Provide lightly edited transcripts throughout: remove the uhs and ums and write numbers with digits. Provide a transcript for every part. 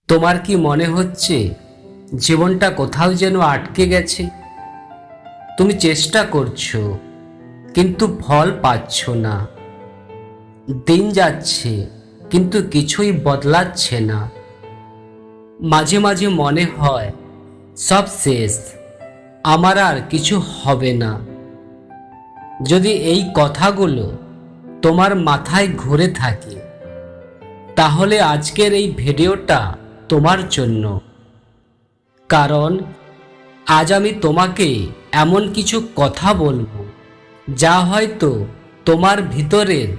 তোমার কি মনে হচ্ছে জীবনটা কোথাও যেন আটকে গেছে? তুমি চেষ্টা করছো কিন্তু ফল পাচ্ছ না। দিন যাচ্ছে কিন্তু কিছুই বদলাচ্ছে না। মাঝে মাঝে মনে হয় সব শেষ, আমার আর কিছু হবে না। যদি এই কথাগুলো তোমার মাথায় ঘুরে থাকে, তাহলে আজকের এই ভিডিওটা তোমার জন্য। কারণ আজ আমি তোমাকে এমন কিছু কথা বলবো যা হয়তো তোমার ভিতরের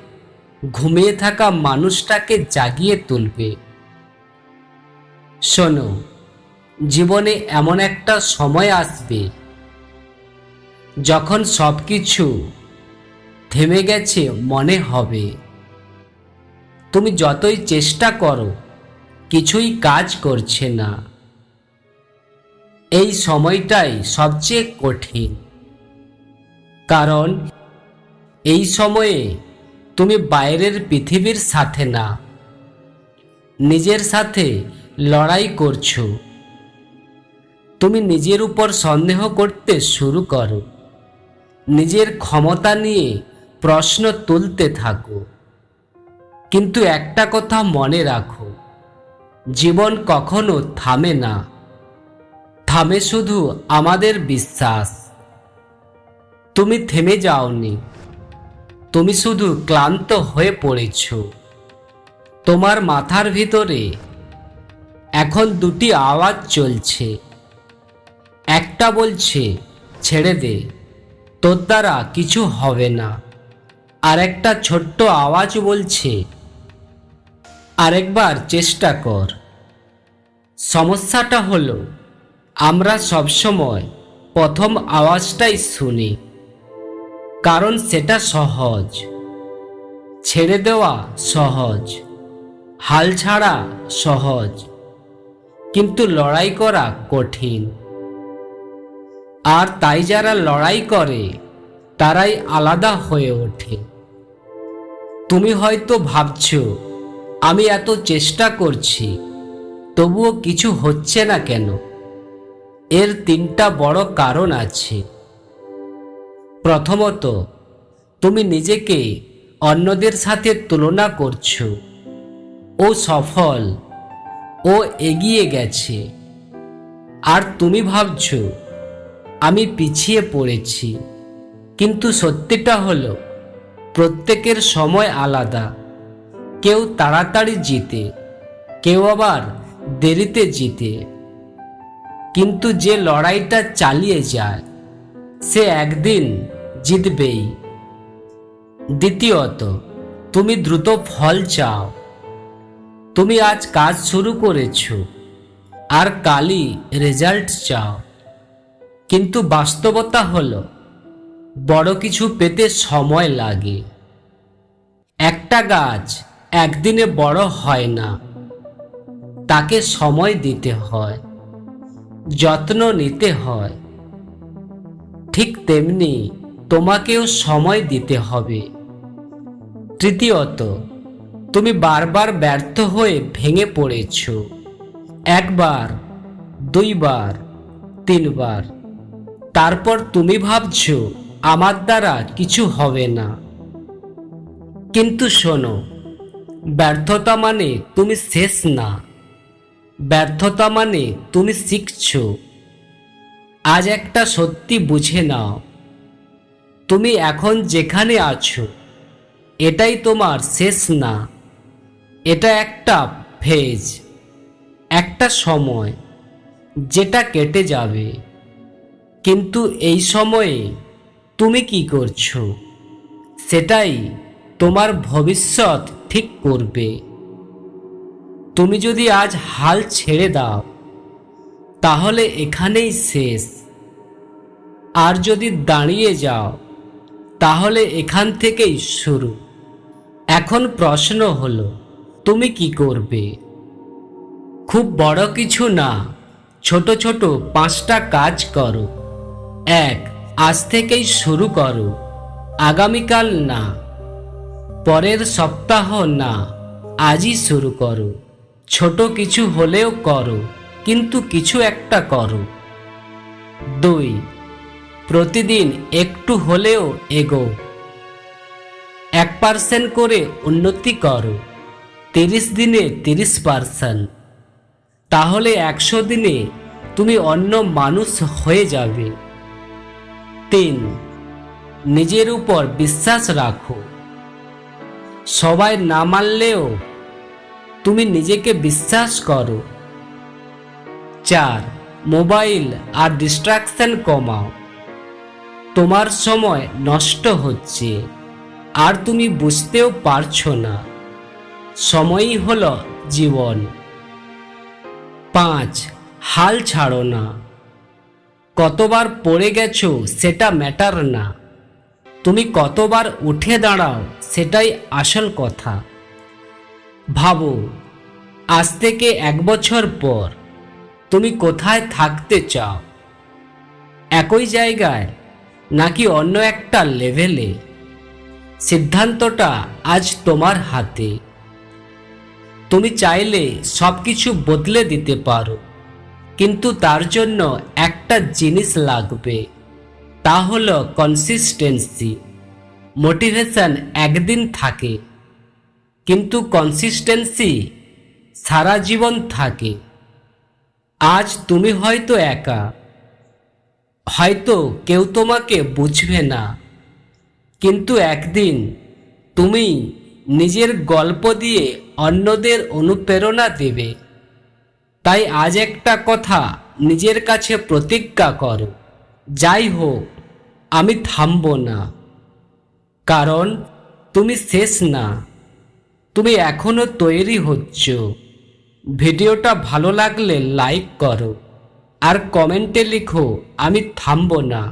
ঘুমিয়ে থাকা মানুষটাকে জাগিয়ে তুলবে। শোনো, জীবনে এমন একটা সময় আসবে যখন সব কিছু থেমে গেছে মনে হবে। তুমি যতই চেষ্টা করো কিছুই কাজ করছে না। এই সময়টাই সবচেয়ে কঠিন, কারণ এই সময়ে তুমি বাইরের পৃথিবীর সাথে না, নিজের সাথে লড়াই করছো। তুমি নিজের উপর সন্দেহ করতে শুরু করো, নিজের ক্ষমতা নিয়ে প্রশ্ন তুলতে থাকো। কিন্তু একটা কথা মনে রাখো, জীবন কখনো থামে না, থামে শুধু আমাদের বিশ্বাস। তুমি থেমে যাওনি, তুমি শুধু ক্লান্ত হয়ে পড়েছ। তোমার মাথার ভিতরে এখন দুটি আওয়াজ চলছে। একটা বলছে ছেড়ে দে, তোর দ্বারা কিছু হবে না। আর একটা ছোট্ট আওয়াজ বলছে আরেকবার চেষ্টা কর। সমস্যাটা হলো আমরা সবসময় প্রথম আওয়াজটাই শুনি, কারণ সেটা সহজ। ছেড়ে দেওয়া সহজ, হাল ছাড়া সহজ, কিন্তু লড়াই করা কঠিন। আর তাই যারা লড়াই করে তারাই আলাদা হয়ে ওঠে। তুমি হয়তো ভাবছো, আমি এত চেষ্টা করছি তবুও কিছু হচ্ছে না কেন? এর তিনটা বড় কারণ আছে। প্রথমত, তুমি নিজেকে অন্যদের সাথে তুলনা করছো। ও সফল, ও এগিয়ে গেছে, আর তুমি ভাবছো আমি পিছিয়ে পড়েছি। কিন্তু সত্যিটা হলো প্রত্যেকের সময় আলাদা। কেউ তাড়াতাড়ি জিতে, কেউ আবার দেরিতে জিতে। কিন্তু যে লড়াইটা চালিয়ে যায় সে একদিন জিতবেই। দ্বিতীয়ত, তুমি দ্রুত ফল চাও। তুমি আজ কাজ শুরু করেছো আর কালই রেজাল্ট চাও। কিন্তু বাস্তবতা হলো বড় কিছু পেতে সময় লাগে। একটা গাছ একদিনে বড় হয় না, তাকে সময় দিতে হয়, যত্ন নিতে হয়। ঠিক তেমনি তোমাকেও সময় দিতে হবে। তৃতীয়ত, তুমি বারবার ব্যর্থ হয়ে ভেঙে পড়েছ। একবার, দুইবার, তিনবার। তারপর তুমি ভাবছো আমার দ্বারা কিছু হবে না। কিন্তু শোনো, ব্যর্থতা মানে তুমি শেষ না, ব্যর্থতা মানে তুমি শিখছো। আজ একটা সত্যি বুঝে নাও, তুমি এখন যেখানে আছো এটাই তোমার শেষ না। এটা একটা ফেজ, একটা সময় যেটা কেটে যাবে। কিন্তু এই সময়ে তুমি কি করছো সেটাই তোমার ভবিষ্যৎ ঠিক করবে। তুমি যদি আজ হাল ছেড়ে দাও তাহলে এখানেই শেষ। আর যদি দাঁড়িয়ে যাও তাহলে এখান থেকেই শুরু। এখন প্রশ্ন হলো তুমি কি করবে? খুব বড় কিছু না, ছোট ছোট 5টা কাজ করো। 1, আজ থেকেই শুরু করো, আগামীকাল না, পরের সপ্তাহ না, আজই শুরু করো। ছোট কিছু হলেও করো, কিন্তু কিছু একটা করো। 2. প্রতিদিন একটু হলেও এগো। 1% করে উন্নতি করো, 30 দিনে 30%। তাহলে 100 দিনে তুমি অন্য মানুষ হয়ে যাবে। 3. নিজের উপর বিশ্বাস রাখো। সবাই না মানলেও তুমি নিজেকে বিশ্বাস করো। 4. মোবাইল আর ডিস্ট্রাকশন কমাও। তোমার সময় নষ্ট হচ্ছে আর তুমি বুঝতেও পারছো না। সময়ই হলো জীবন। 5. হাল ছাড়ো না। কতবার পড়ে গেছো সেটা ম্যাটার না, তুমি কতবার উঠে দাঁড়াও সেটাই আসল কথা। ভাবো, আজ থেকে 1 বছর পর তুমি কোথায় থাকতে চাও? একই জায়গায় নাকি অন্য একটা লেভেলে? সিদ্ধান্তটা আজ তোমার হাতে। তুমি চাইলে সব কিছু বদলে দিতে পারো, কিন্তু তার জন্য একটা জিনিস লাগবে, তা হলো কনসিস্টেন্সি। মোটিভেশন একদিন থাকে, কিন্তু কনসিস্টেন্সি সারা জীবন থাকে। আজ তুমি হয়তো একা, হয়তো কেউ তোমাকে বুঝবে না, কিন্তু একদিন তুমি নিজের গল্প দিয়ে অন্যদের অনুপ্রেরণা দেবে। তাই আজ একটা কথা নিজের কাছে প্রতিজ্ঞা করো, যাই হোক আমি থামবো না। কারণ তুমি শেষ না, তুমি এখনো তৈরি হচ্ছ। ভিডিওটা ভালো লাগলে লাইক করো আর কমেন্টে লিখো আমি থামবো না।